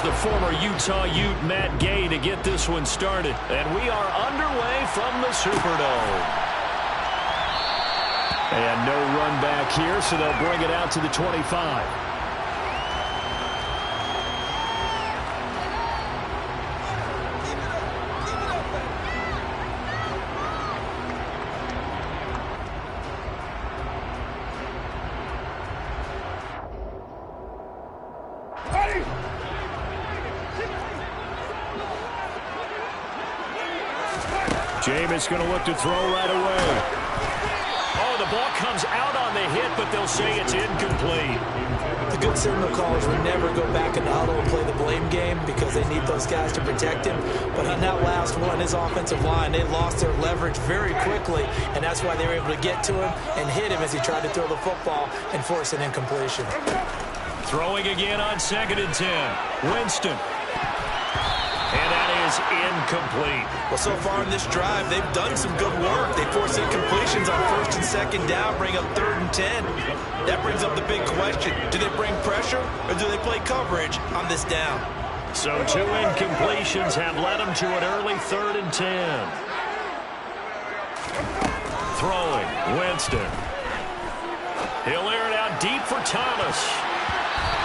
the former Utah Ute Matt Gay to get this one started. And we are underway from the Superdome. And no run back here, so they'll bring it out to the 25. Jameis going to look to throw right away. Oh, the ball comes out on the hit, but they'll say it's incomplete. The good signal callers would never go back in the huddle and play the blame game because they need those guys to protect him. But on that last one, his offensive line, they lost their leverage very quickly, and that's why they were able to get to him and hit him as he tried to throw the football and force an incompletion. Throwing again on 2nd and 10. Winston. And that is incomplete. Well, so far in this drive, they've done some good work. They force incompletions on 1st and 2nd down, bring up 3rd and 10. That brings up the big question. Do they bring pressure or do they play coverage on this down? So 2 incompletions have led them to an early 3rd and 10. Throwing, Winston. He'll air it out deep for Thomas.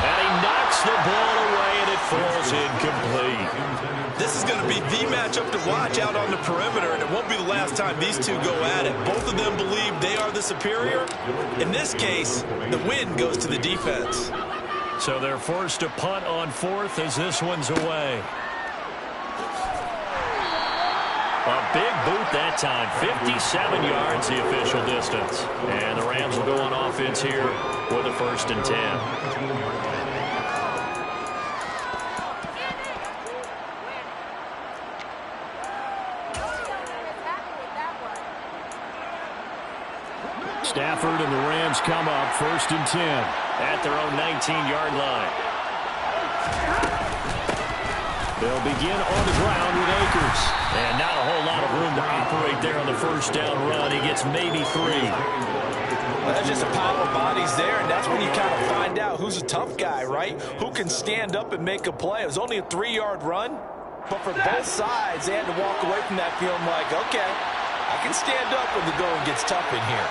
And he knocks the ball away, and it falls incomplete. This is going to be the matchup to watch out on the perimeter, and it won't be the last time these two go at it. Both of them believe they are the superior. In this case, the win goes to the defense. So they're forced to punt on 4th as this one's away. A big boot that time, 57 yards the official distance. And the Rams will go on offense here with a 1st and 10. Stafford and the Rams come up 1st and 10 at their own 19-yard line. They'll begin on the ground with Akers. And not a whole lot of room to operate there on the 1st down run. He gets maybe 3. Well, that's just a pile of bodies there, and that's when you kind of find out who's a tough guy, right? Who can stand up and make a play. It was only a 3-yard run, but for both sides, they had to walk away from that feeling like, okay, I can stand up when the going gets tough in here.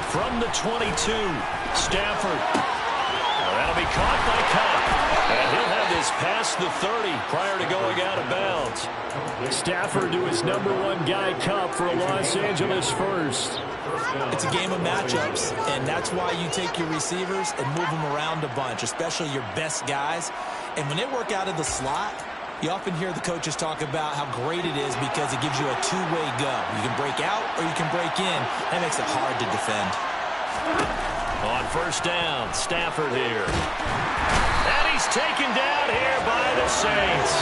From the 22, Stafford. That'll be caught by Cobb. And he'll have this past the 30 prior to going out of bounds. Stafford to his #1 guy, Cobb, for a Los Angeles first. It's a game of matchups, and that's why you take your receivers and move them around a bunch, especially your best guys. And when they work out of the slot, you often hear the coaches talk about how great it is because it gives you a two-way go. You can break out or you can break in. That makes it hard to defend. On 1st down, Stafford here. And he's taken down here by the Saints.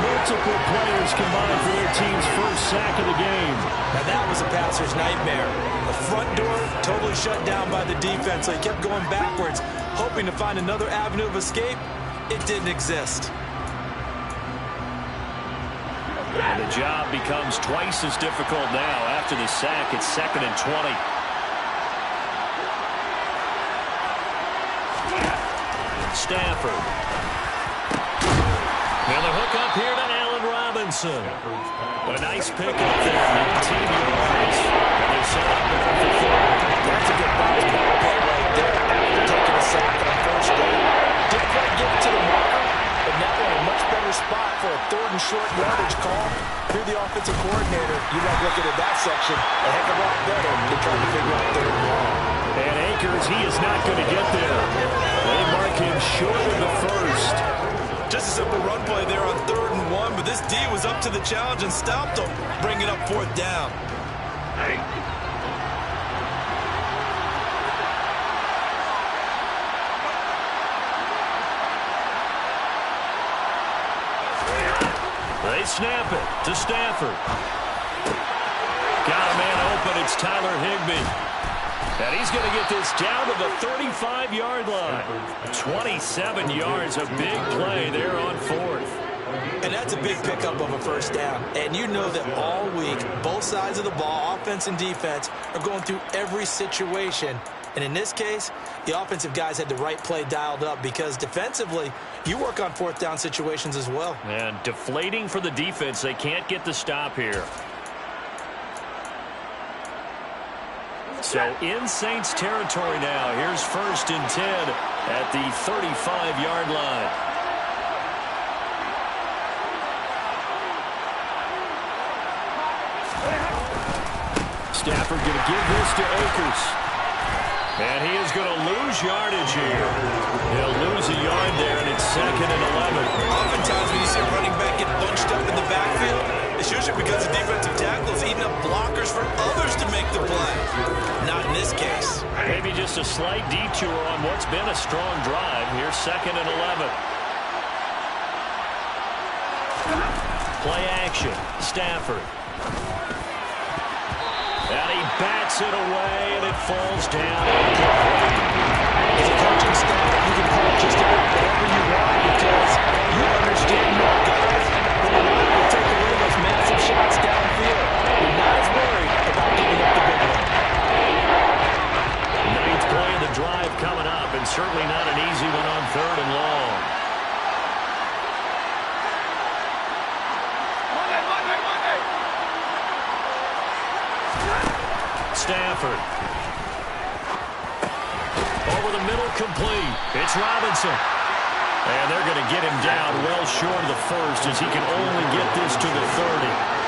Multiple players combined for their team's first sack of the game. Now that was a passer's nightmare. The front door totally shut down by the defense, so he kept going backwards, hoping to find another avenue of escape. It didn't exist. And the job becomes twice as difficult now after the sack. It's 2nd and 20. Stafford. And the hook up here to Allen Robinson. A nice pick up there, 19 yards. And they set up there for 4. That's a good bounce play right there after taking a sack on 1st down. Didn't quite get to the marker, but now they're in a much better spot for a 3rd and short yardage call. Through the offensive coordinator, you like looking at that section a heck of a lot better than trying to figure out 3rd and long. And Akers, he is not going to get there. They mark him short of the 1st. Just a simple run play there on 3rd and 1, but this D was up to the challenge and stopped him, bringing up 4th down. They snap it to Stafford. Got a man open. It's Tyler Higbee. And he's going to get this down to the 35-yard line. 27 yards, a big play there on 4th. And that's a big pickup of a first down. And you know that all week, both sides of the ball, offense and defense, are going through every situation. And in this case, the offensive guys had the right play dialed up because defensively, you work on fourth down situations as well. And deflating for the defense. They can't get the stop here. So in Saints territory now. Here's 1st and 10 at the 35-yard line. Stafford going to give this to Akers. And he is going to lose yardage here. He'll lose a yard there, and it's 2nd and 11. Oftentimes when you see a running back get bunched up in the backfield, it's usually because the defensive tackle is eating up blockers for others to make the play. Not in this case. Maybe just a slight detour on what's been a strong drive. Here's 2nd and 11. Play action. Stafford. And he bats it away, and it falls down. As a coaching staff, you can call just about whatever you want because you understand your guys when you want to take away those massive shots downfield. You're not as worried about giving up the big one. 9th play of the drive coming up, and certainly not an easy one on 3rd and long. Stafford. Over the middle, complete. It's Robinson. And they're going to get him down well short of the 1st as he can only get this to the 30.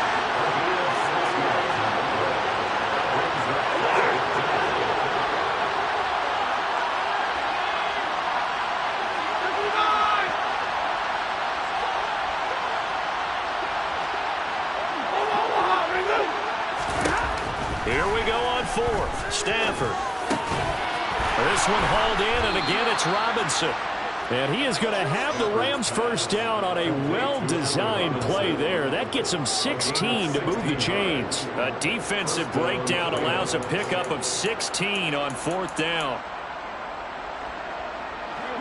Here we go on 4th. Stafford. This one hauled in, and again it's Robinson. And he is going to have the Rams first down on a well-designed play there. That gets him 16 to move the chains. A defensive breakdown allows a pickup of 16 on 4th down.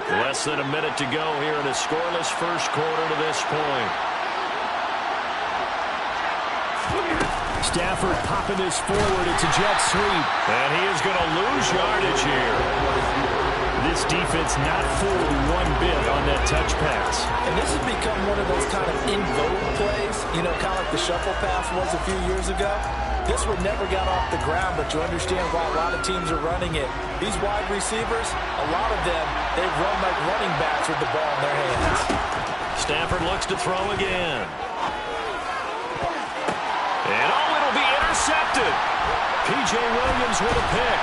Less than a minute to go here in a scoreless first quarter to this point. Stafford popping this forward. It's a jet sweep. And he is going to lose yardage here. This defense not fooled one bit on that touch pass. And this has become one of those kind of in vogue plays, you know, kind of like the shuffle pass was a few years ago. This one never got off the ground, but you understand why a lot of teams are running it. These wide receivers, a lot of them, they run like running backs with the ball in their hands. Stafford looks to throw again. And it'll be intercepted. P.J. Williams with a pick.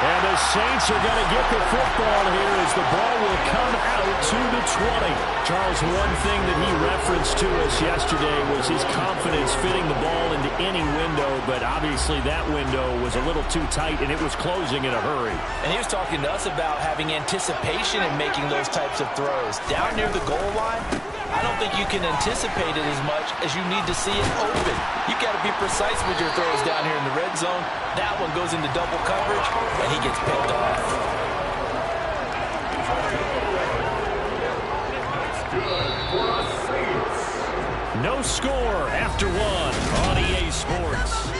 And the Saints are going to get the football here as the ball will come out to the 20. Charles, one thing that he referenced to us yesterday was his confidence fitting the ball into any window, but obviously that window was a little too tight, and it was closing in a hurry. And he was talking to us about having anticipation in making those types of throws. Down near the goal line, I don't think you can anticipate it as much as you need to see it open. You got to be precise with your throws down here in the red zone. That one goes into double coverage, and he gets picked off. No score after one on EA Sports.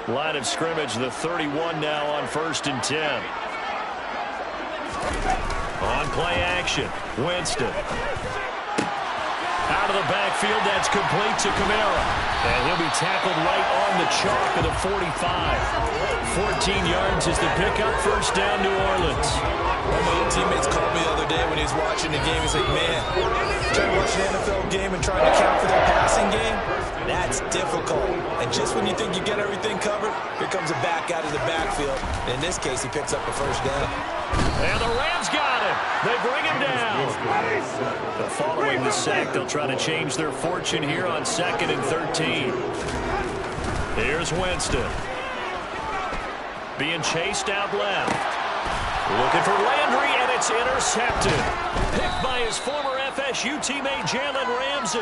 Line of scrimmage, the 31 now on 1st and 10. On play action, Winston. Out of the backfield, that's complete to Kamara. And he'll be tackled right on the chalk of the 45. 14 yards is the pickup, first down New Orleans. One of my old teammates called me the other day when he was watching the game. He's like, man, trying to watch an NFL game and trying to count for their passing game, that's difficult. And just when you think you get everything covered, here comes a back out of the backfield. And in this case, he picks up the first down. And the Rams got him. They bring him down. But following the sack, they'll try to change their fortune here on 2nd and 13. Here's Winston. Being chased out left. Looking for Landry, and it's intercepted. Picked by his former FSU teammate Jalen Ramsey.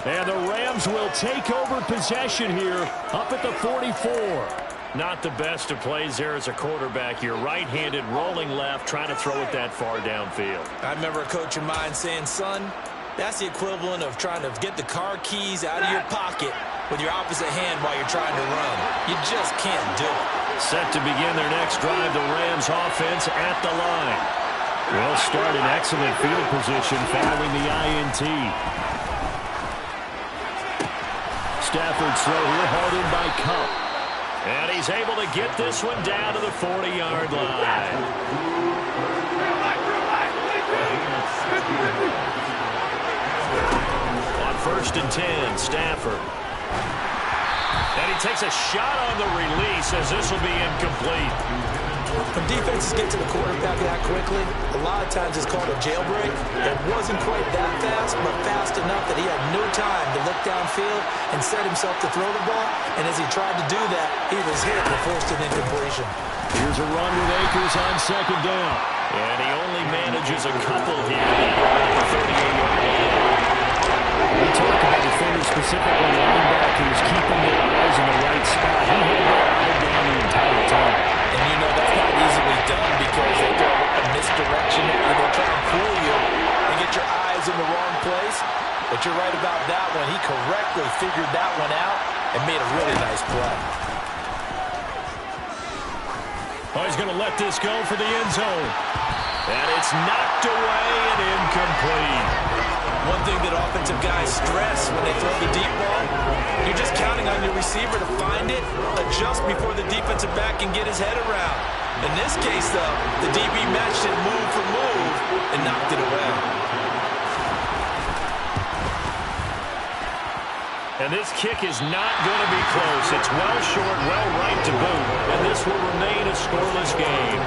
And the Rams will take over possession here up at the 44. Not the best of plays there as a quarterback. You're right-handed, rolling left, trying to throw it that far downfield. I remember a coach of mine saying, son, that's the equivalent of trying to get the car keys out of your pocket with your opposite hand while you're trying to run. You just can't do it. Set to begin their next drive, the Rams offense at the line. Will start in excellent field position following the INT. Stafford's throw here hauled in by Kupp. And he's able to get this one down to the 40-yard line. On 1st and 10, Stafford. And he takes a shot on the release as this will be incomplete. When defenses get to the quarterback that quickly, a lot of times it's called a jailbreak. It wasn't quite that fast, but fast enough that he had no time to look downfield and set himself to throw the ball. And as he tried to do that, he was hit and forced an incompletion. Here's a run with Akers on 2nd down. And he only manages a couple here at the 38-yard line. We talk about defenders, specifically linebackers, keeping their eyes in the right spot. He had their eye down the entire time. And you know that's not easily done because they go a misdirection at you. They'll try and fool you and get your eyes in the wrong place. But you're right about that one. He correctly figured that one out and made a really nice play. Oh, he's going to let this go for the end zone. And it's knocked away and incomplete. One thing that offensive guys stress when they throw the deep ball, you're just counting on your receiver to find it, adjust before the defensive back can get his head around. In this case, though, the DB matched it move for move and knocked it away. And this kick is not going to be close. It's well short, well right to boot. And this will remain a scoreless game.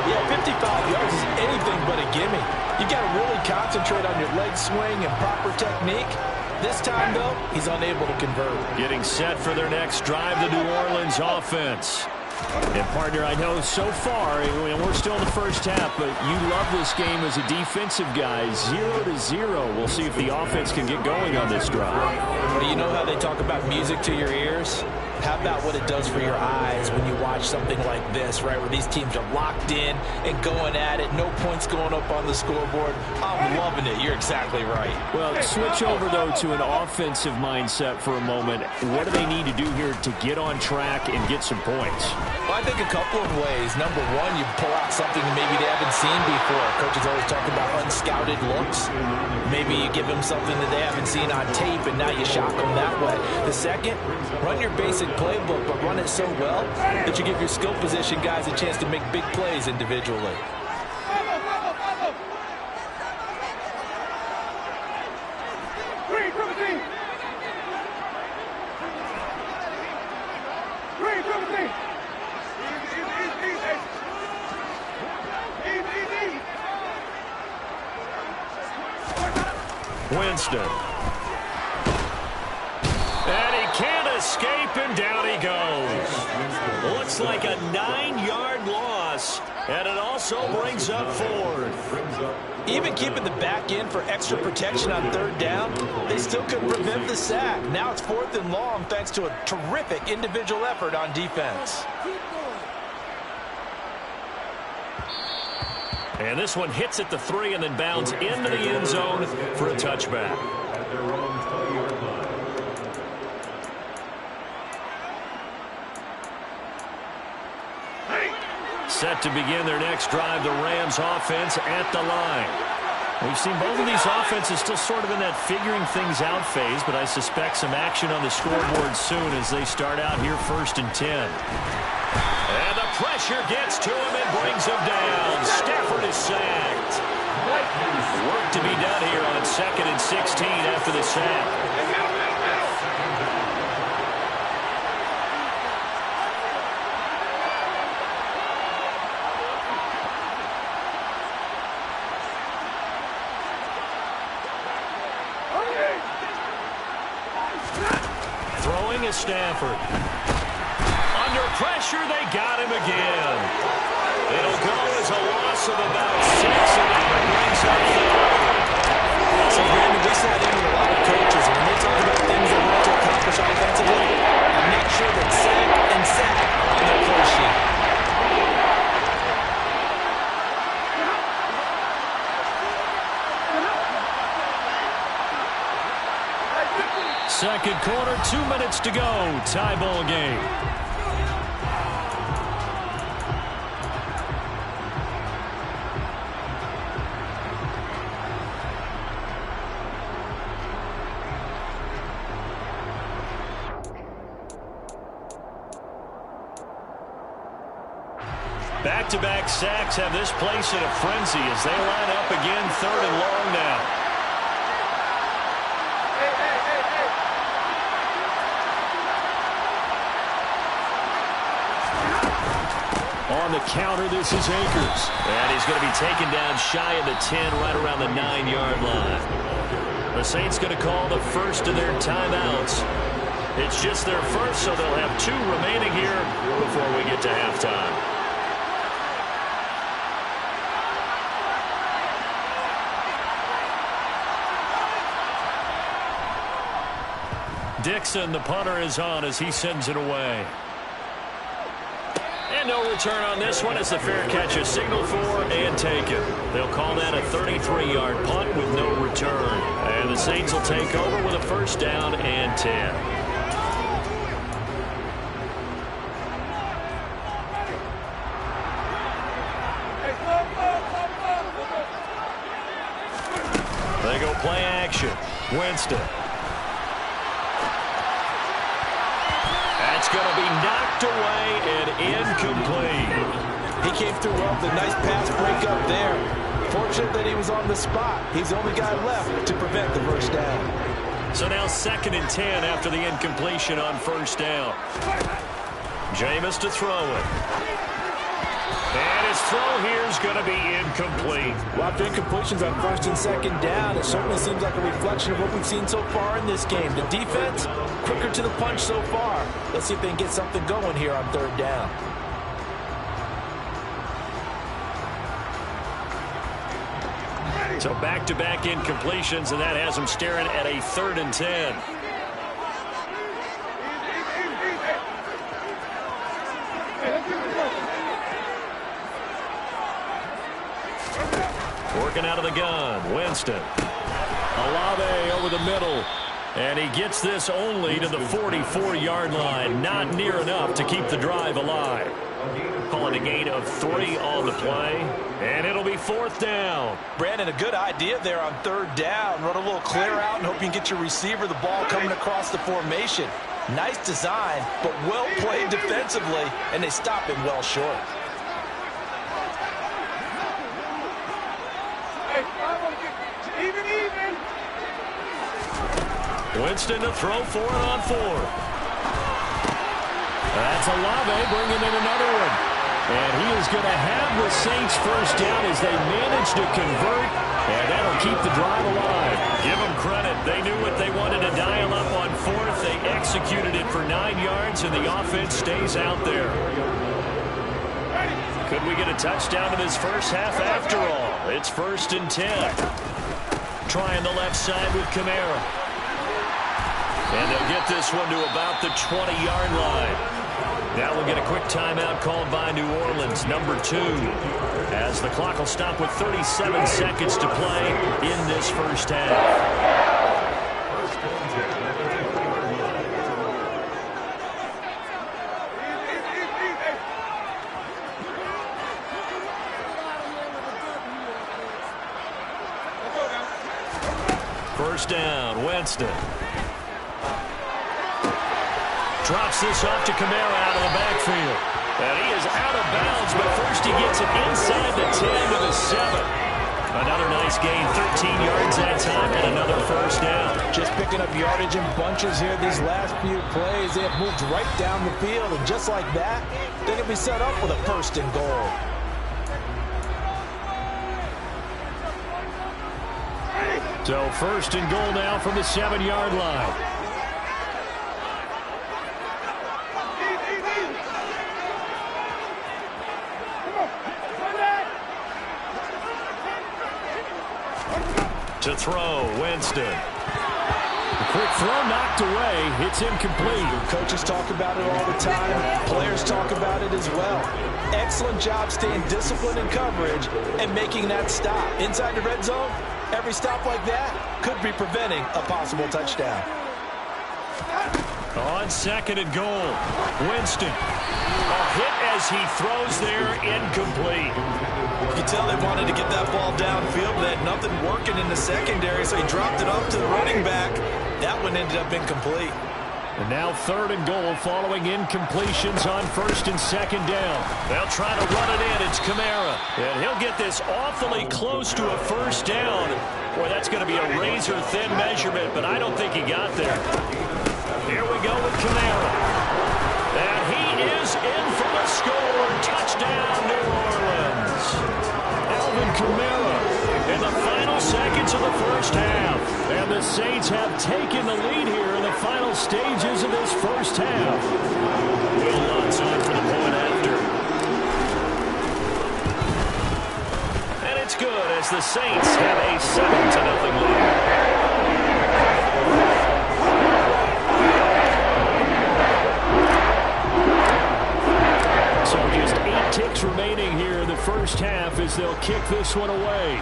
Yeah, 55 yards is anything but a gimme. You got to really concentrate on your leg swing and proper technique. This time, though, he's unable to convert. Getting set for their next drive, the New Orleans offense. And, partner, I know so far, and we're still in the first half, but you love this game as a defensive guy. 0-0. We'll see if the offense can get going on this drive. Well, you know how they talk about music to your ears? How about what it does for your eyes when you watch something like this, right, where these teams are locked in and going at it, no points going up on the scoreboard? I'm loving it. You're exactly right. Well, switch over, though, to an offensive mindset for a moment. What do they need to do here to get on track and get some points? Well, I think a couple of ways. Number one, you pull out something maybe they haven't seen before. Coaches always talk about unscouted looks. Maybe you give them something that they haven't seen on tape, and now you shock them that way. The second, run your basic playbook, but run it so well that you give your skill position guys a chance to make big plays individually. Winston. And he can't escape, and down he goes. Looks like a 9-yard loss, and it also brings up 4th. Even keeping the back end for extra protection on 3rd down, they still couldn't prevent the sack. Now it's 4th and long thanks to a terrific individual effort on defense. And this one hits at the 3 and then bounds into the end zone for a touchback. Set to begin their next drive, the Rams offense at the line. We've seen both of these offenses still sort of in that figuring things out phase, but I suspect some action on the scoreboard soon as they start out here 1st and 10. And the pressure gets to him and brings him down. Stafford is sacked. Work to be done here on 2nd and 16 after the sack. Throwing is Stafford. Under pressure. They got him again. It'll go as a loss of about 6, and that brings up third. So, Brandon, we sat in with a lot of coaches, and when they talk about things they want to accomplish offensively, make sure that sack and sack are on their play sheet. Second quarter, 2 minutes to go. Tie ball game. Back-to-back sacks have this place in a frenzy as they line up again, 3rd and long now. On the counter, this is Akers. And he's going to be taken down shy of the 10, right around the 9-yard line. The Saints going to call the first of their timeouts. It's just their first, so they'll have 2 remaining here before we get to halftime. Dixon, the punter, is on as he sends it away. And no return on this one as the fair catch is signaled for and taken. They'll call that a 33-yard punt with no return. And the Saints will take over with a 1st down and 10. They go play action. Winston. That's going to be knocked away and incomplete. He came through well with a nice pass breakup there. Fortunate that he was on the spot. He's the only guy left to prevent the 1st down. So now 2nd and 10 after the incompletion on 1st down. Jameis to throw it. And his throw here is going to be incomplete. Lots of incompletions on 1st and 2nd down. It certainly seems like a reflection of what we've seen so far in this game. The defense, quicker to the punch so far. Let's see if they can get something going here on 3rd down. So back-to-back incompletions, and that has them staring at a 3rd and 10. Working out of the gun, Winston. Olave over the middle. And he gets this only to the 44-yard line. Not near enough to keep the drive alive. Calling a gain of 3 on the play. And it'll be 4th down. Brandon, a good idea there on 3rd down. Run a little clear out and hope you can get your receiver the ball coming across the formation. Nice design, but well played defensively, and they stop him well short. Winston to throw for it on 4th. That's Olave bringing in another one. And he is going to have the Saints 1st down as they manage to convert. And that'll keep the drive alive. Give them credit. They knew what they wanted to dial up on 4th. They executed it for 9 yards, and the offense stays out there. Could we get a touchdown in this first half after all? It's 1st and 10. Trying the left side with Kamara. And they'll get this one to about the 20-yard line. Now we'll get a quick timeout called by New Orleans, number 2, as the clock will stop with 37 seconds to play in this first half. First down, Winston. Drops this off to Kamara out of the backfield. And he is out of bounds, but first he gets it inside the 10 to the 7. Another nice gain, 13 yards that time, and another first down. Just picking up yardage in bunches here these last few plays. They have moved right down the field, and just like that, they're going to be set up with a 1st and goal. So 1st and goal now from the 7-yard line. To throw, Winston. The quick throw knocked away. It's incomplete. Coaches talk about it all the time. Players talk about it as well. Excellent job staying disciplined in coverage and making that stop. Inside the red zone, every stop like that could be preventing a possible touchdown. On second and goal, Winston. A hit as he throws there, incomplete. You can tell they wanted to get that ball downfield. They had nothing working in the secondary, so he dropped it off to the running back. That one ended up incomplete. And now third and goal following incompletions on first and second down. They'll try to run it in. It's Kamara. And he'll get this awfully close to a first down. Boy, that's going to be a razor-thin measurement, but I don't think he got there. Here we go with Kamara. And he is in for the score. Touchdown, New Orleans. Alvin Kamara in the final seconds of the first half. And the Saints have taken the lead here in the final stages of this first half. Will Lutz on for the point after. And it's good as the Saints have a 7-0 lead. So just 8 ticks remaining here in the first half as they'll kick this one away.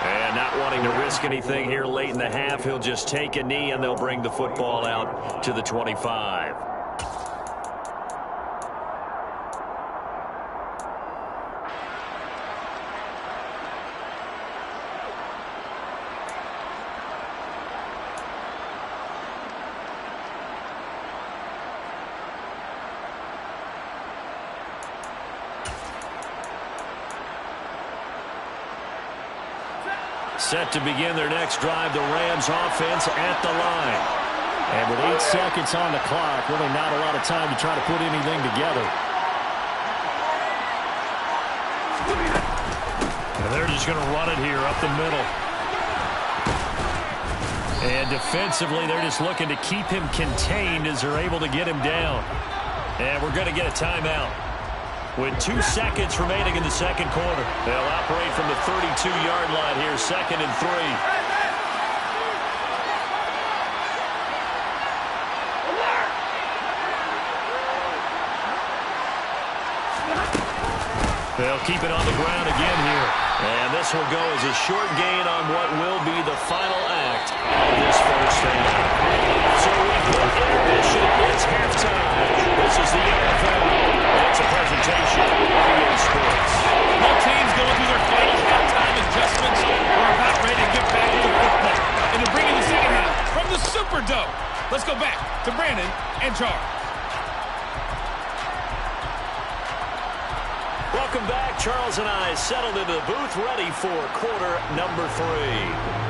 And not wanting to risk anything here late in the half, he'll just take a knee and they'll bring the football out to the 25. Set to begin their next drive, the Rams offense at the line. And with 8 seconds on the clock, really not a lot of time to try to put anything together. And they're just going to run it here up the middle. And defensively, they're just looking to keep him contained as they're able to get him down. And we're going to get a timeout. With 2 seconds remaining in the second quarter. They'll operate from the 32-yard line here, 2nd and 3. They'll keep it on the ground again here. And this will go as a short gain on what will be the final act of this first half. So we've hit intermission. It's halftime. This is the NFL. It's a presentation of EA Sports. Both teams going through their final halftime adjustments are about ready to get back to the football. And to bring in the second half from the Superdome. Let's go back to Brandon and Charles. Welcome back. Charles and I settled into the booth ready for quarter number 3.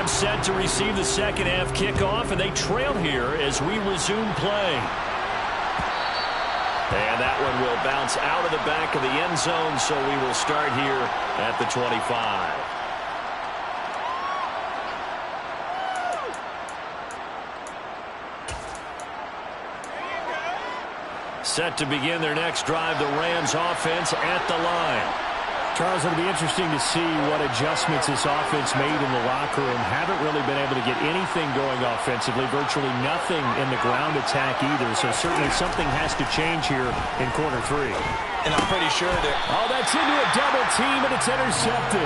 Set to receive the second half kickoff, and they trail here as we resume play. And that one will bounce out of the back of the end zone, so we will start here at the 25. Set to begin their next drive, the Rams offense at the line. Charles, it'll be interesting to see what adjustments this offense made in the locker room. Haven't really been able to get anything going offensively, virtually nothing in the ground attack either. So certainly something has to change here in quarter 3. And I'm pretty sure that... Oh, that's into a double team, and it's intercepted.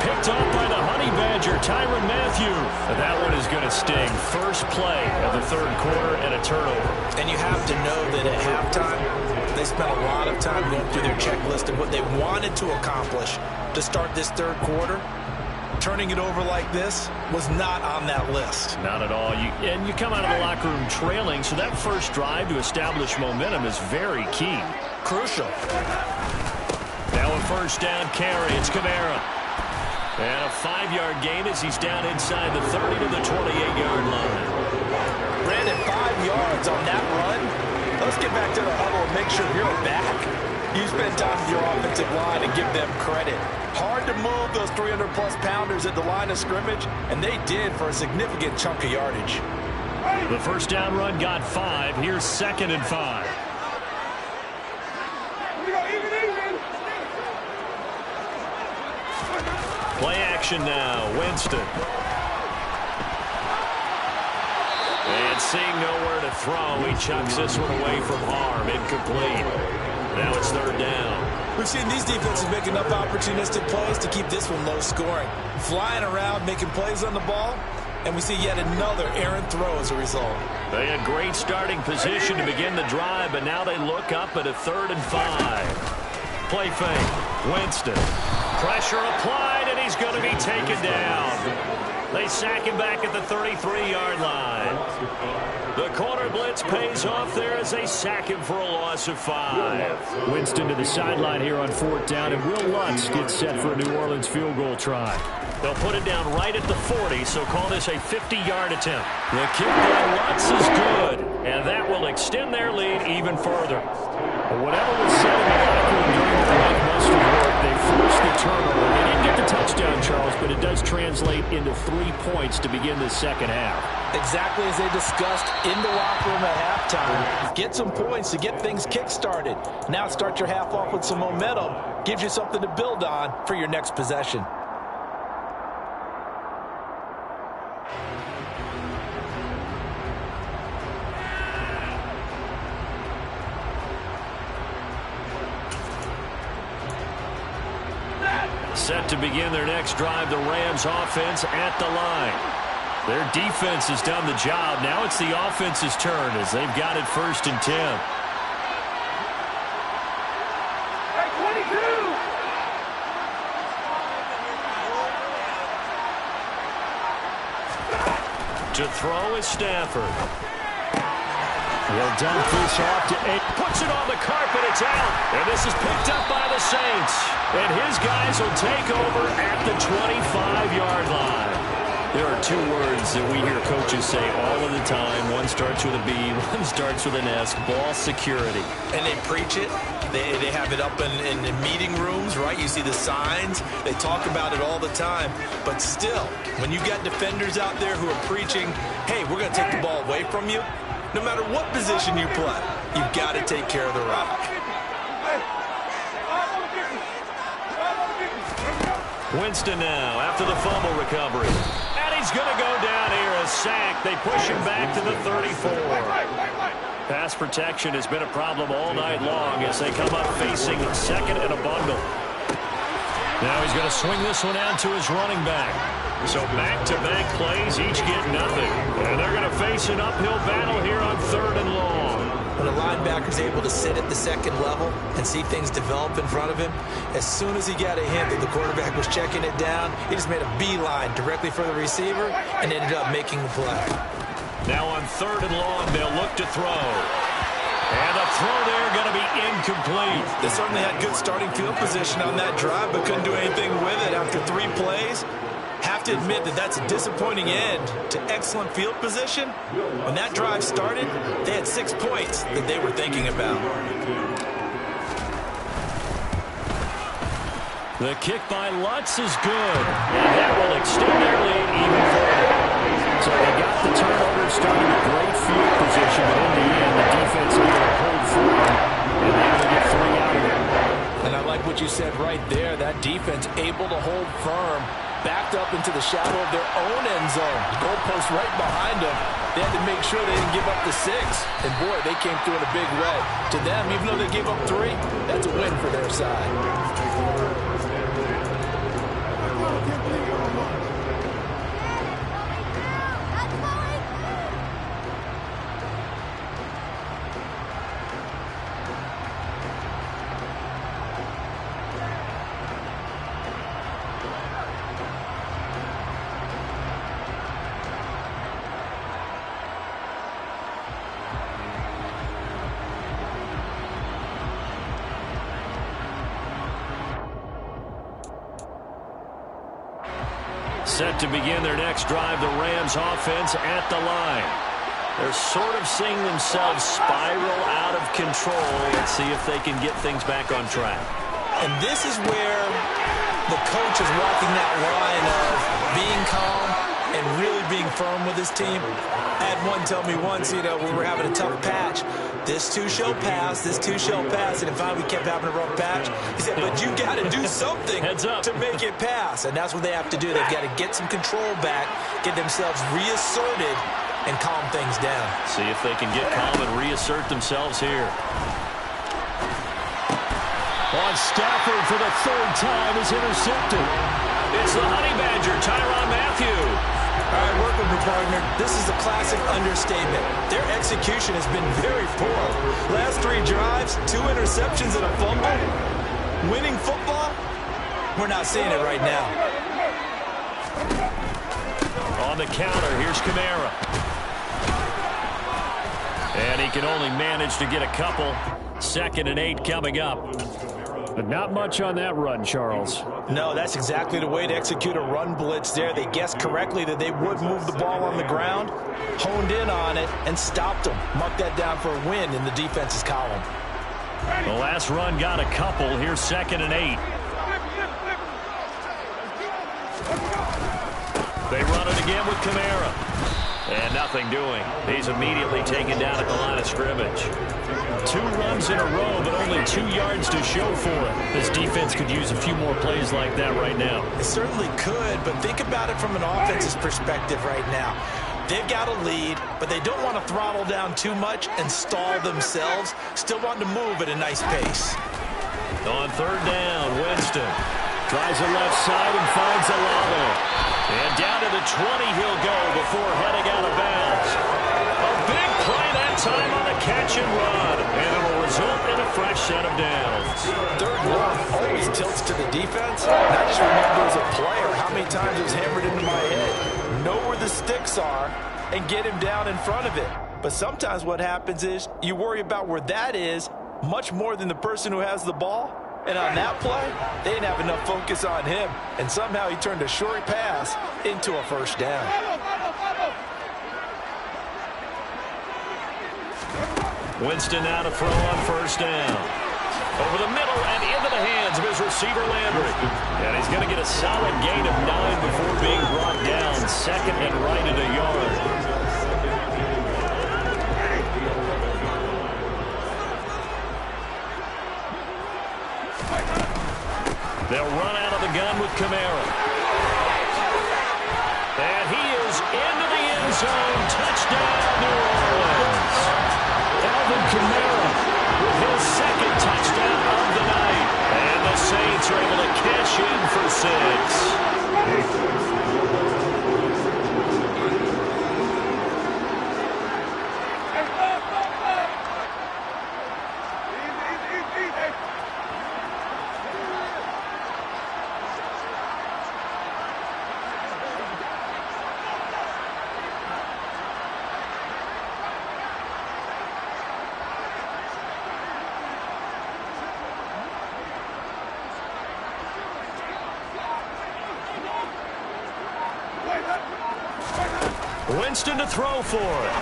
Picked off by the Honey Badger, Tyrann Mathieu. And that one is going to sting. First play of the third quarter and a turnover. And you have to know that at halftime, they spent a lot of time going through their checklist of what they wanted to accomplish to start this third quarter. Turning it over like this was not on that list. Not at all. And you come out of the locker room trailing, so that first drive to establish momentum is very key. Crucial. Now a first down carry. It's Kamara. And a 5-yard gain as he's down inside the 30 to the 28-yard line. Brandon, 5 yards on that run. Let's get back to the huddle and make sure you're back. You spend time with your offensive line and give them credit. Hard to move those 300-plus pounders at the line of scrimmage, and they did for a significant chunk of yardage. The first down run got 5. Here's 2nd and 5. Play action now. Winston. And seeing nowhere to throw, he chucks this one away from harm. Incomplete. Now it's 3rd down. We've seen these defenses make enough opportunistic plays to keep this one low scoring. Flying around, making plays on the ball, and we see yet another errant throw as a result. They had great starting position to begin the drive, but now they look up at a 3rd and 5. Play fake. Winston. Pressure applied, and he's going to be taken down. They sack him back at the 33-yard line. The corner blitz pays off there as they sack him for a loss of 5. Winston to the sideline here on 4th down, and Will Lutz gets set for a New Orleans field goal try. They'll put it down right at the 40, so call this a 50-yard attempt. The kick by Lutz is good, and that will extend their lead even further. Whatever was said in the locker room during the drive must have worked. They forced the turnover. They didn't get the touchdown, Charles, but it does translate into 3 points to begin the second half. Exactly as they discussed in the locker room at halftime. Get some points to get things kick-started. Now start your half off with some momentum. Gives you something to build on for your next possession. Set to begin their next drive, the Rams offense at the line. Their defense has done the job. Now it's the offense's turn as they've got it 1st and 10. To throw is Stafford. He'll dump this off to 8. Puts it on the carpet. It's out. And this is picked up by the Saints. And his guys will take over at the 25-yard line. There are 2 words that we hear coaches say all of the time. One starts with a B, one starts with an S. Ball security. And they preach it. They have it up in meeting rooms, right? You see the signs. They talk about it all the time. But still, when you got defenders out there who are preaching, hey, we're going to take the ball away from you, no matter what position you play, you've got to take care of the rock. Winston now after the fumble recovery. And he's going to go down here, a sack. They push him back to the 34. Pass protection has been a problem all night long as they come up facing 2nd and a bundle. Now he's going to swing this one out to his running back. So back-to-back plays, each get nothing. And they're going to face an uphill battle here on 3rd and long. When a linebacker's able to sit at the 2nd level and see things develop in front of him, as soon as he got a hint that the quarterback was checking it down, he just made a beeline directly for the receiver and ended up making the play. Now on 3rd and long, they'll look to throw. And a throw there going to be incomplete. They certainly had good starting field position on that drive, but couldn't do anything with it after 3 plays. Have to admit that that's a disappointing end to excellent field position. When that drive started, they had 6 points that they were thinking about. The kick by Lutz is good, and that will extend their lead even further. So they got the turnover, starting a great field position, but in the end, the defense able to hold firm, and they're going to get 3 out of it. And I like what you said right there. That defense able to hold firm, backed up into the shadow of their own end zone. The goalpost right behind them. They had to make sure they didn't give up the 6. And boy, they came through in a big way. To them, even though they gave up 3, that's a win for their side. Set to begin their next drive, the Rams offense at the line. They're sort of seeing themselves spiral out of control. Let's see if they can get things back on track. And this is where the coach is walking that line of being calm and really being firm with his team. I had one tell me once, when we were having a tough patch, this too shall pass, this too shall pass, and finally we kept having a rough patch. He said, but you got to do something to make it pass, and that's what they have to do. They've got to get some control back, get themselves reasserted, and calm things down. See if they can get calm and reassert themselves here. On Stafford for the third time is intercepted. It's the Honey Badger, Tyrann Mathieu. All right, work with me, partner. This is a classic understatement. Their execution has been very poor. Last 3 drives, 2 interceptions and a fumble. Winning football? We're not seeing it right now. On the counter, here's Kamara. And he can only manage to get a couple. 2nd and 8 coming up. But not much on that run, Charles. No, that's exactly the way to execute a run blitz there. They guessed correctly that they would move the ball on the ground, honed in on it, and stopped them. Mark that down for a win in the defense's column. The last run got a couple. Here's 2nd and 8. They run it again with Kamara. And nothing doing. He's immediately taken down at the line of scrimmage. 2 runs in a row, but only 2 yards to show for it. This defense could use a few more plays like that right now. It certainly could, but think about it from an offense's perspective right now. They've got a lead, but they don't want to throttle down too much and stall themselves. Still want to move at a nice pace. On 3rd down, Winston tries the left side and finds Olave. And down to the 20 he'll go before heading out of bounds. A big play that time on the catch and run. And it will result in a fresh set of downs. 3rd and 1 always tilts to the defense. And I just remember as a player how many times it was hammered into my head. Know where the sticks are and get him down in front of it. But sometimes what happens is you worry about where that is much more than the person who has the ball. And on that play, they didn't have enough focus on him. And somehow he turned a short pass into a 1st down. Winston now to throw on 1st down. Over the middle and into the hands of his receiver, Landry. And he's going to get a solid gain of 9 before being brought down. 2nd and right at a yard. They'll run out of the gun with Kamara. And he is into the end zone. Touchdown, New Orleans. Alvin Kamara with his 2nd touchdown of the night. And the Saints are able to cash in for 6. Winston to throw for it.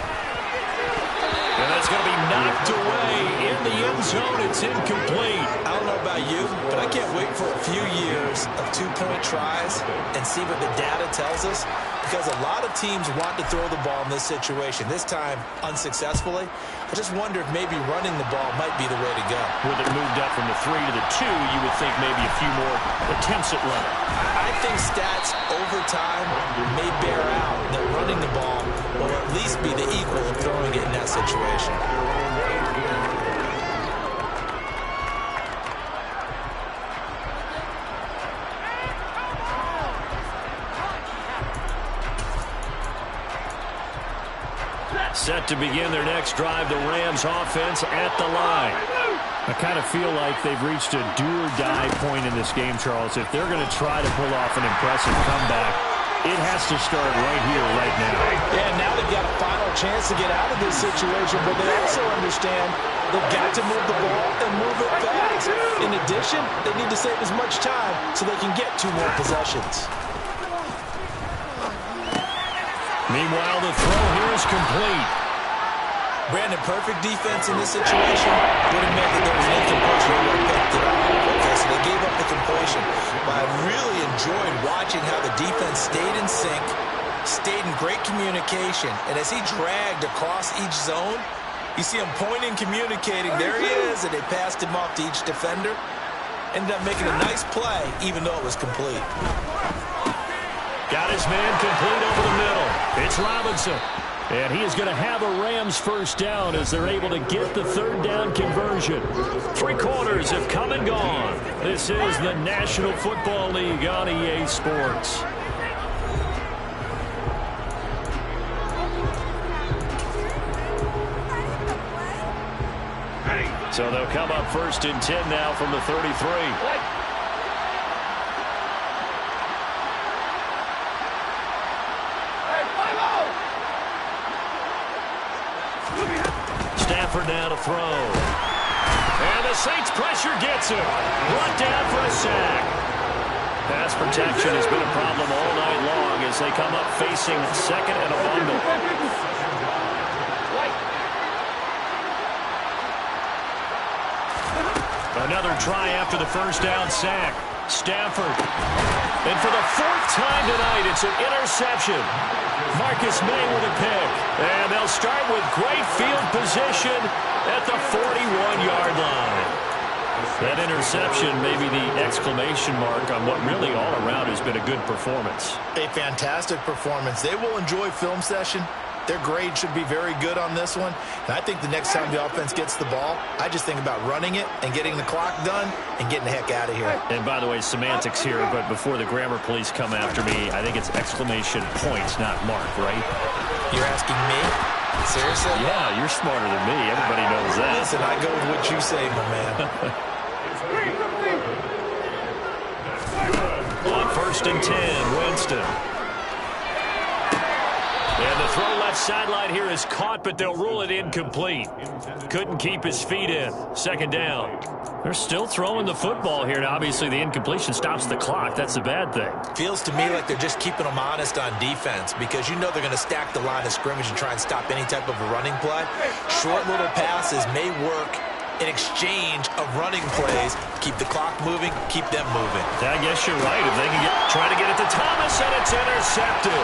And that's going to be knocked away in the end zone. It's incomplete. I don't know about you, but I can't wait for a few years of 2-point tries and see what the data tells us. Because a lot of teams want to throw the ball in this situation. This time, unsuccessfully. I just wonder if maybe running the ball might be the way to go. With it moved up from the 3 to the 2, you would think maybe a few more attempts at running. I think stats over time may bear out that running the ball will at least be the equal of throwing it in that situation. Set to begin their next drive, the Rams offense at the line. I kind of feel like they've reached a do-or-die point in this game, Charles. If they're going to try to pull off an impressive comeback, it has to start right here, right now. Yeah, now they've got a final chance to get out of this situation, but they also understand they've got to move the ball and move it fast. In addition, they need to save as much time so they can get 2 more possessions. Meanwhile, the throw here is complete. Brandon, perfect defense in this situation would have meant that there was an incompletion. They would have picked it up. Okay, so they gave up the completion. But I really enjoyed watching how the defense stayed in sync, stayed in great communication, and as he dragged across each zone, you see him pointing, communicating. There he is, and they passed him off to each defender. Ended up making a nice play, even though it was complete. Got his man complete over the middle. It's Robinson. And he is going to have a Rams first down as they're able to get the third down conversion. 3 quarters have come and gone. This is the National Football League on EA Sports. So they'll come up first and 10 now from the 33. Stafford now to throw. And the Saints pressure gets him. Brought down for a sack. Pass protection has been a problem all night long as they come up facing second and a bundle. Another try after the first down sack. Stafford. And for the 4th time tonight, it's an interception. Marcus May with a pick. And they'll start with great field position at the 41-yard line. That interception may be the exclamation mark on what really all around has been a good performance. A fantastic performance. They will enjoy film session. Their grade should be very good on this one. And I think the next time the offense gets the ball, I just think about running it and getting the clock done and getting the heck out of here. And by the way, semantics here, but before the grammar police come after me, I think it's exclamation points, not mark, right? You're asking me? Seriously? Yeah, you're smarter than me. Everybody knows that. Listen, I go with what you say, my man. On first and 10, Winston. And the throw left sideline here is caught, but they'll rule it incomplete. Couldn't keep his feet in. Second down. They're still throwing the football here. Now, obviously, the incompletion stops the clock. That's the bad thing. Feels to me like they're just keeping them honest on defense because you know they're going to stack the line of scrimmage and try and stop any type of a running play. Short little passes may work in exchange of running plays. Keep the clock moving, keep them moving. I guess you're right. If they can try to get it to Thomas, and it's intercepted.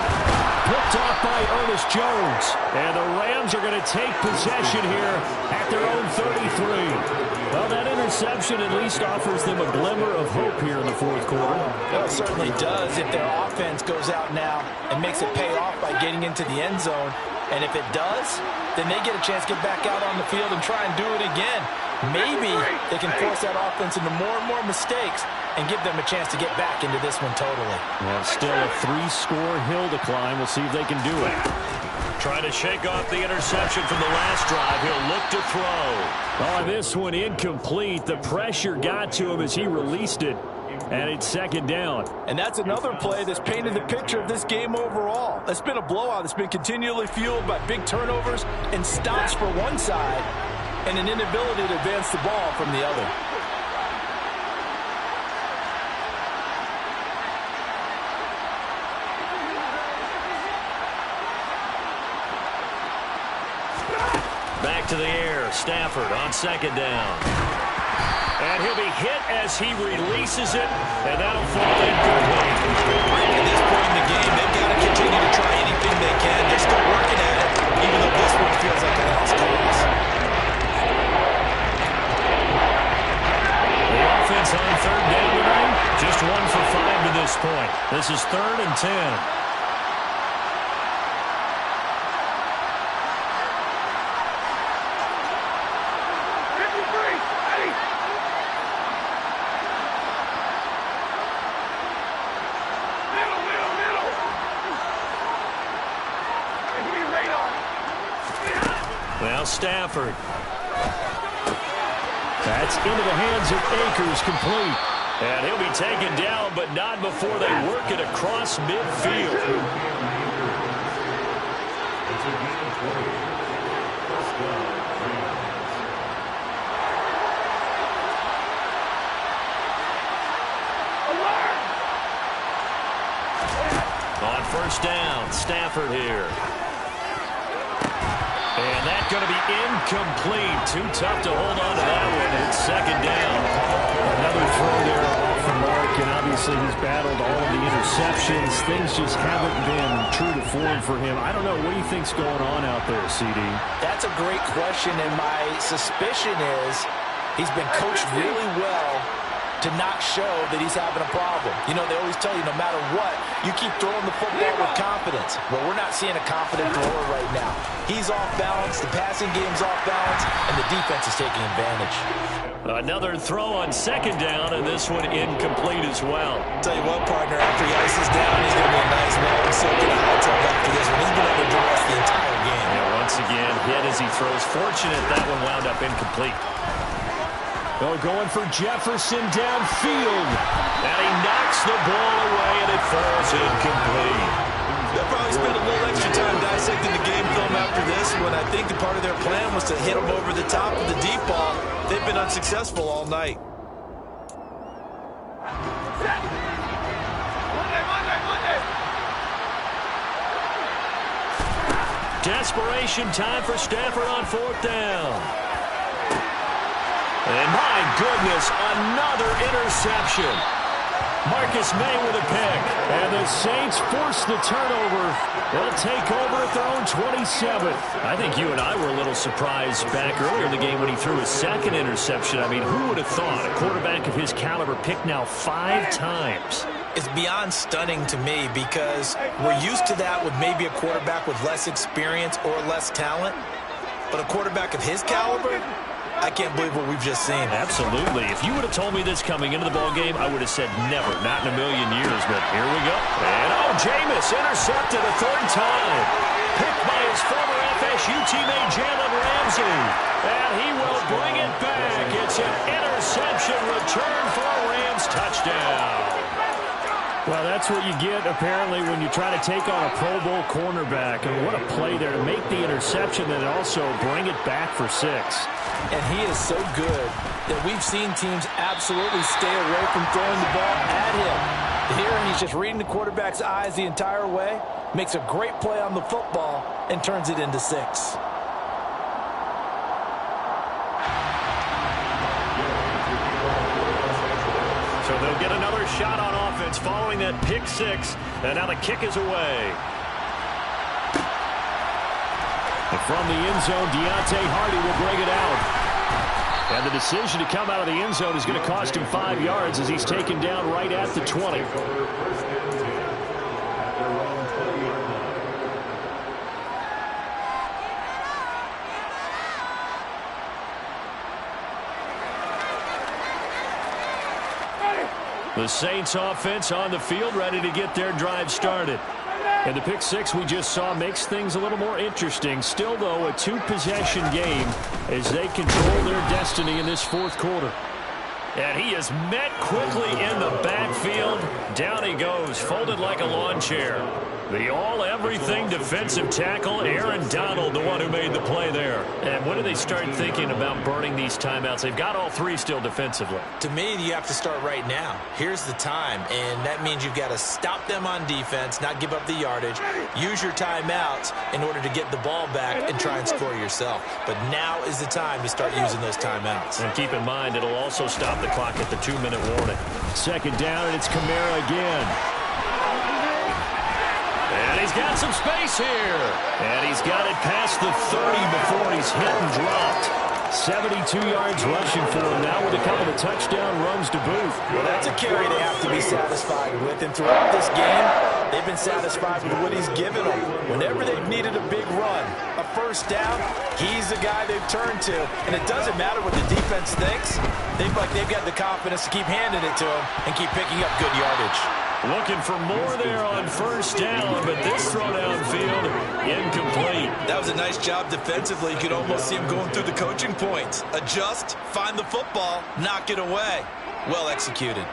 Picked off by Ernest Jones. And the Rams are going to take possession here at their own 33. Well, that interception at least offers them a glimmer of hope here in the 4th quarter. Well, it certainly does if their offense goes out now and makes it pay off by getting into the end zone. And if it does, then they get a chance to get back out on the field and try and do it again. Maybe they can force that offense into more and more mistakes and give them a chance to get back into this one totally. Well, still a 3-score hill to climb. We'll see if they can do it. Trying to shake off the interception from the last drive. He'll look to throw. Oh, this one incomplete. The pressure got to him as he released it. And it's second down. And that's another play that's painted the picture of this game overall. It's been a blowout that's been continually fueled by big turnovers and stops for one side and an inability to advance the ball from the other. Back to the air. Stafford on second down. And he'll be hit as he releases it, and that'll fall incomplete. At this point in the game, they've got to continue to try anything they can. They're still working at it, even though this one feels like a lost cause. The offense on third down tonight, just 1 for 5 to this point. This is 3rd and 10. Now Stafford. That's into the hands of Akers, complete. And he'll be taken down, but not before they work it across midfield. On first down, Stafford here. And that's going to be incomplete. Too tough to hold on to that one. It's second down. Another throw there off the mark, and obviously he's battled all of the interceptions. Things just haven't been true to form for him. I don't know. What do you think's going on out there, CD? That's a great question, and my suspicion is he's been coached really well to not show that he's having a problem. You know, they always tell you no matter what, you keep throwing the football with confidence. Well, we're not seeing a confident thrower right now. He's off balance, the passing game's off balance, and the defense is taking advantage. Another throw on second down, and this one incomplete as well. Tell you what, partner, after he ices down, he's going to be a nice long soak in a hot tub after this one. He's been under duress the entire game. Yeah, once again, hit as he throws. Fortunate that one wound up incomplete. Oh, going for Jefferson downfield. And he knocks the ball away, and it falls incomplete. They'll probably spend a little extra time dissecting the game film after this one. I think the part of their plan was to hit him over the top of the deep ball. They've been unsuccessful all night. Desperation time for Stafford on fourth down. And my goodness, another interception. Marcus May with a pick. And the Saints force the turnover. They'll take over at their own 27. I think you and I were a little surprised back earlier in the game when he threw his second interception. I mean, who would have thought a quarterback of his caliber picked now 5 times? It's beyond stunning to me because we're used to that with maybe a quarterback with less experience or less talent. But a quarterback of his caliber, I can't believe what we've just seen. Absolutely. If you would have told me this coming into the ball game, I would have said never, not in a million years. But here we go. And Jameis intercepted a third time. Picked by his former FSU teammate Jalen Ramsey. And he will bring it back. It's an interception return for a Rams touchdown. Well, that's what you get, apparently, when you try to take on a Pro Bowl cornerback. And what a play there to make the interception and also bring it back for 6. And he is so good that we've seen teams absolutely stay away from throwing the ball at him. Here, he's just reading the quarterback's eyes the entire way, makes a great play on the football, and turns it into 6. So they'll get another shot on offense following that pick 6. And now the kick is away. And from the end zone, Deontay Hardy will bring it out. And the decision to come out of the end zone is going to cost him 5 yards as he's taken down right at the 20. The Saints offense on the field, ready to get their drive started. And the pick 6 we just saw makes things a little more interesting. Still, though, a 2-possession game as they control their destiny in this fourth quarter. And he is met quickly in the backfield. Down he goes, folded like a lawn chair. The all-everything defensive tackle, Aaron Donald, the one who made the play there. And when do they start thinking about burning these timeouts? They've got all 3 still defensively. To me, you have to start right now. Here's the time, and that means you've got to stop them on defense, not give up the yardage, use your timeouts in order to get the ball back and try and score yourself. But now is the time to start using those timeouts. And keep in mind, it'll also stop the clock at the 2-minute warning. Second down, and it's Kamara again. And he's got some space here. And he's got it past the 30 before he's hit and dropped. 72 yards rushing for him now with a couple of touchdown runs to boot. Well, that's a carry they have to be satisfied with. And throughout this game, they've been satisfied with what he's given them. Whenever they've needed a big run, a first down, he's the guy they've turned to. And it doesn't matter what the defense thinks. They've got the confidence to keep handing it to him and keep picking up good yardage. Looking for more there on first down, but this throw downfield, incomplete. That was a nice job defensively. You could almost see him going through the coaching points. Adjust, find the football, knock it away. Well executed.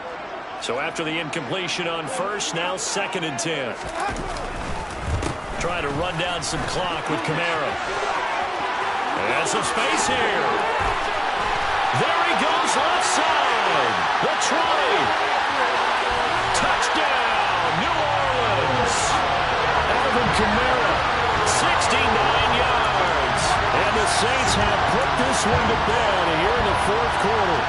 So after the incompletion on first, now 2nd and 10. Trying to run down some clock with Kamara. And some space here. There he goes left side. The 20. Touchdown, New Orleans. Alvin Kamara, 69 yards. one to bed here in the fourth quarter.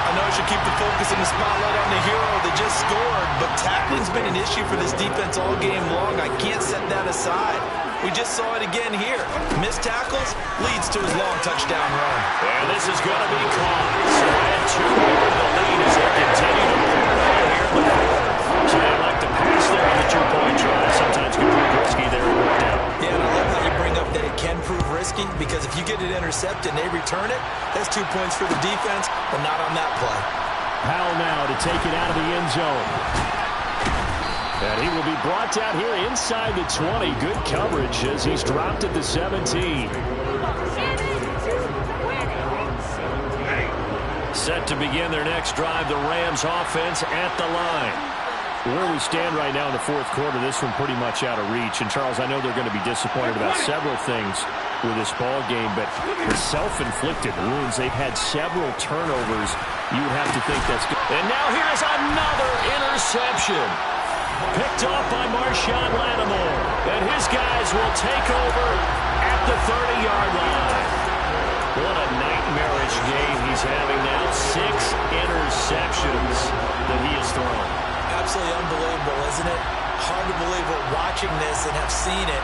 I know I should keep the focus and the spotlight on the hero that just scored, but tackling's been an issue for this defense all game long. I can't set that aside. We just saw it again here. Missed tackles leads to his long touchdown run. And this is going to be caught. So add 2 more to the lead as they continue to pull away here in the fourth. So they like to pass there on the 2-point try. Sometimes can prove risky there and worked out. Yeah, and I love how you bring up that it can prove risky, because if you get it intercepted and they return it, that's 2 points for the defense, but not on that play. Powell now to take it out of the end zone. And he will be brought down here inside the 20. Good coverage as he's dropped at the 17. Set to begin their next drive, the Rams offense at the line. Where we stand right now in the fourth quarter, this one pretty much out of reach. And, Charles, I know they're going to be disappointed about several things with this ball game, but the self-inflicted wounds, they've had several turnovers. You would have to think that's good. And now here's another interception. Picked off by Marshawn Lattimore. And his guys will take over at the 30-yard line. What a nightmarish game he's having now. 6 interceptions that he has thrown. Absolutely unbelievable, isn't it? Hard to believe we're watching this and have seen it,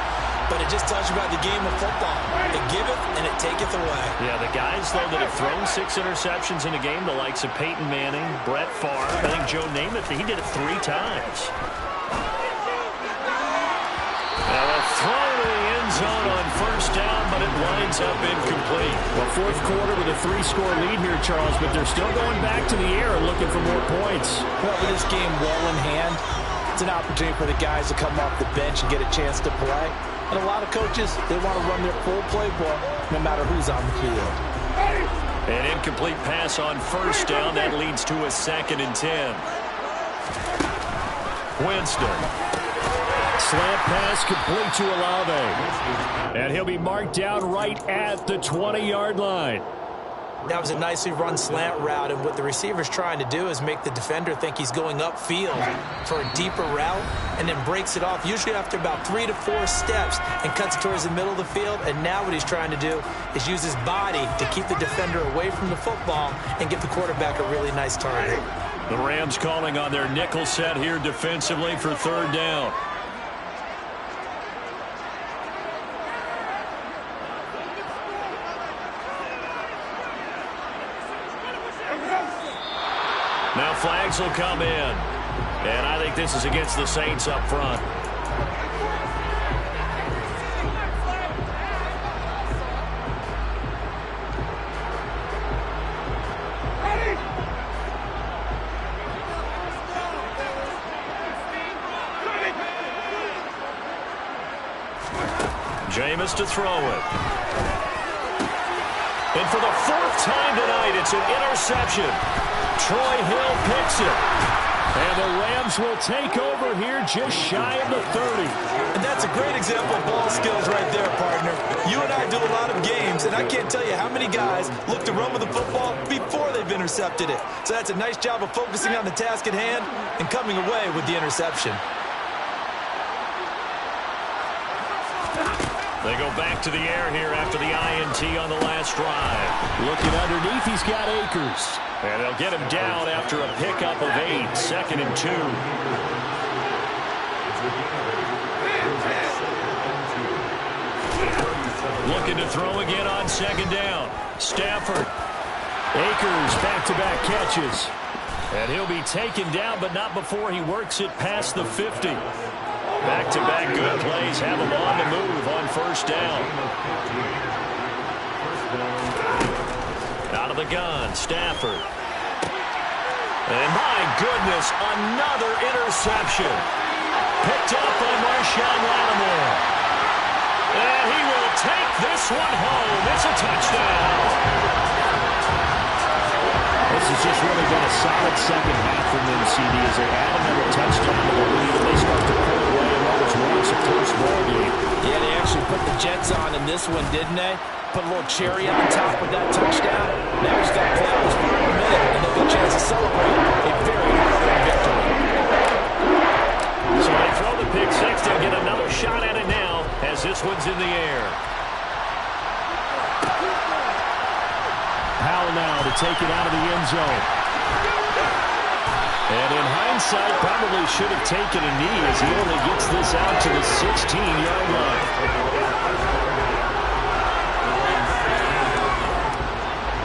but it just tells you about the game of football. It giveth and it taketh away. Yeah, the guys, though, that have thrown 6 interceptions in a game, the likes of Peyton Manning, Brett Favre, I think Joe Namath, he did it 3 times. Now a throw to the end zone on first down, but it winds up incomplete. Well, fourth quarter with a 3-score lead here, Charles, but they're still going back to the air and looking for more points. Well, with this game well in hand, it's an opportunity for the guys to come off the bench and get a chance to play. And a lot of coaches, they want to run their full playbook no matter who's on the field. An incomplete pass on first down. That leads to a 2nd and 10. Winston. Slant pass complete to Olave. And he'll be marked down right at the 20-yard line. That was a nicely run slant route, and what the receiver's trying to do is make the defender think he's going upfield for a deeper route, and then breaks it off, usually after about 3 to 4 steps, and cuts it towards the middle of the field. And now what he's trying to do is use his body to keep the defender away from the football and give the quarterback a really nice target. The Rams calling on their nickel set here defensively for 3rd down. Now flags will come in. And I think this is against the Saints up front. Jameis to throw it. And for the 4th time tonight, it's an interception. Troy Hill picks it. And the Rams will take over here just shy of the 30. And that's a great example of ball skills right there, partner. You and I do a lot of games, and I can't tell you how many guys look to run with the football before they've intercepted it. So that's a nice job of focusing on the task at hand and coming away with the interception. They go back to the air here after the INT on the last drive. Looking underneath, he's got Akers. And they'll get him down after a pickup of 8, 2nd and 2. Looking to throw again on 2nd down. Stafford. Akers back-to-back catches. And he'll be taken down, but not before he works it past the 50. Back-to-back good plays have him on the move on first down. Out of the gun, Stafford. And my goodness, another interception. Picked up by Marshawn Lattimore. And he will take this one home. It's a touchdown. This has just really been a solid second half from them, CD, as they add another touchdown to the lead, and they start to pull away in what was once a close ball game. Yeah, they actually put the Jets on in this one, didn't they? Put a little cherry on top with that touchdown. Now he's got to play out his final minute, and they'll get a chance to celebrate a very hard-earned victory. So they throw the pick six. They'll get another shot at it now as this one's in the air. Terrell now to take it out of the end zone. And in hindsight, probably should have taken a knee as he only gets this out to the 16-yard line.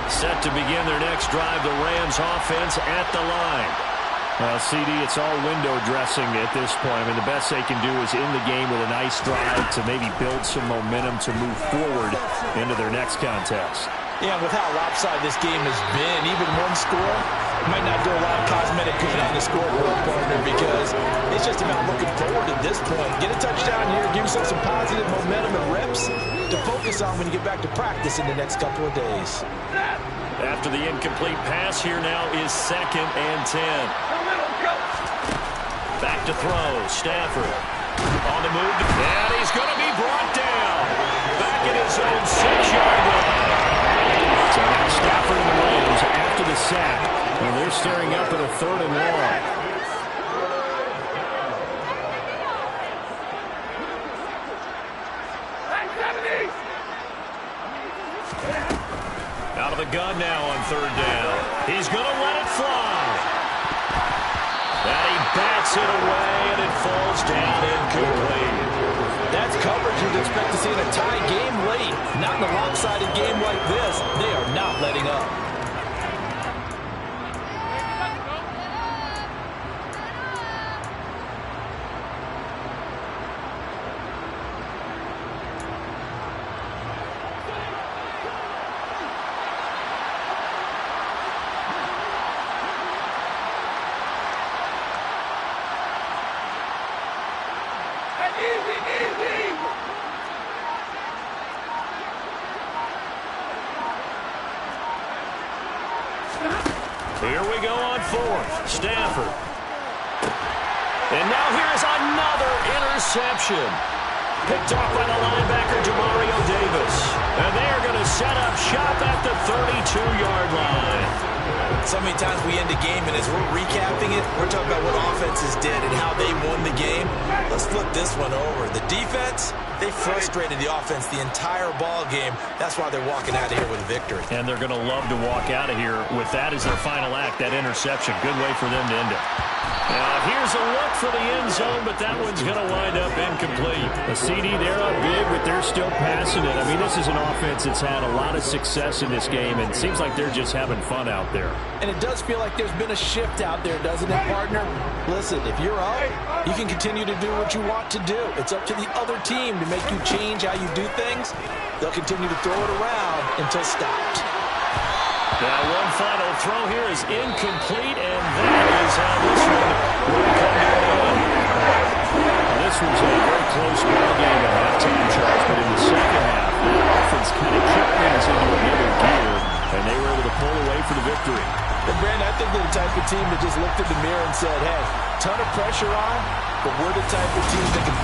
Set to begin their next drive, the Rams offense at the line. Well, CD, it's all window dressing at this point. I mean, the best they can do is end the game with a nice drive to maybe build some momentum to move forward into their next contest. Yeah, with how lopsided this game has been, even one score might not do a lot of cosmetic good on the scoreboard, partner, because it's just about looking forward at this point. Get a touchdown here, give yourself some positive momentum and reps to focus on when you get back to practice in the next couple of days. After the incomplete pass, here now is 2nd and 10. Back to throw, Stafford. On the move, and he's going to be brought down. Back at his own 6-yard line. So now Stafford and the Rams after the sack. And they're staring up at a 3rd and long. Out of the gun now on 3rd down. He's going to let it fly. And he bats it away, and it falls down incomplete. That's coverage you'd expect to see in a tie game late. Not in a lopsided game like this. They are not letting up. Here we go on 4th. Stafford. And now here's another interception. Picked off by the linebacker, Jamario Davis. And they are going to set up shop at the 32-yard line. So many times we end a game, and as we're recapping it, we're talking about what offenses did and how they won the game. Let's flip this one over. The defense, they frustrated the offense the entire ball game. That's why they're walking out of here with a victory. And they're going to love to walk out of here with that as their final act, that interception. Good way for them to end it. Now, here's a look for the end zone, but that one's going to wind up incomplete. A CD, they're up big, but they're still passing it. I mean, this is an offense that's had a lot of success in this game, and it seems like they're just having fun out there. And it does feel like there's been a shift out there, doesn't it, partner? Listen, if you're up, you can continue to do what you want to do. It's up to the other team to make you change how you do things. They'll continue to throw it around until stopped. Now, one final throw here is incomplete, and that is how this one will come to an end. This was a very close ball game at halftime, Charles, but in the second half, the offense kind of kicked things into another gear, and they were able to pull away for the victory. And Brandon, I think they're the type of team that just looked in the mirror and said, hey, ton of pressure on, but we're the type of team that can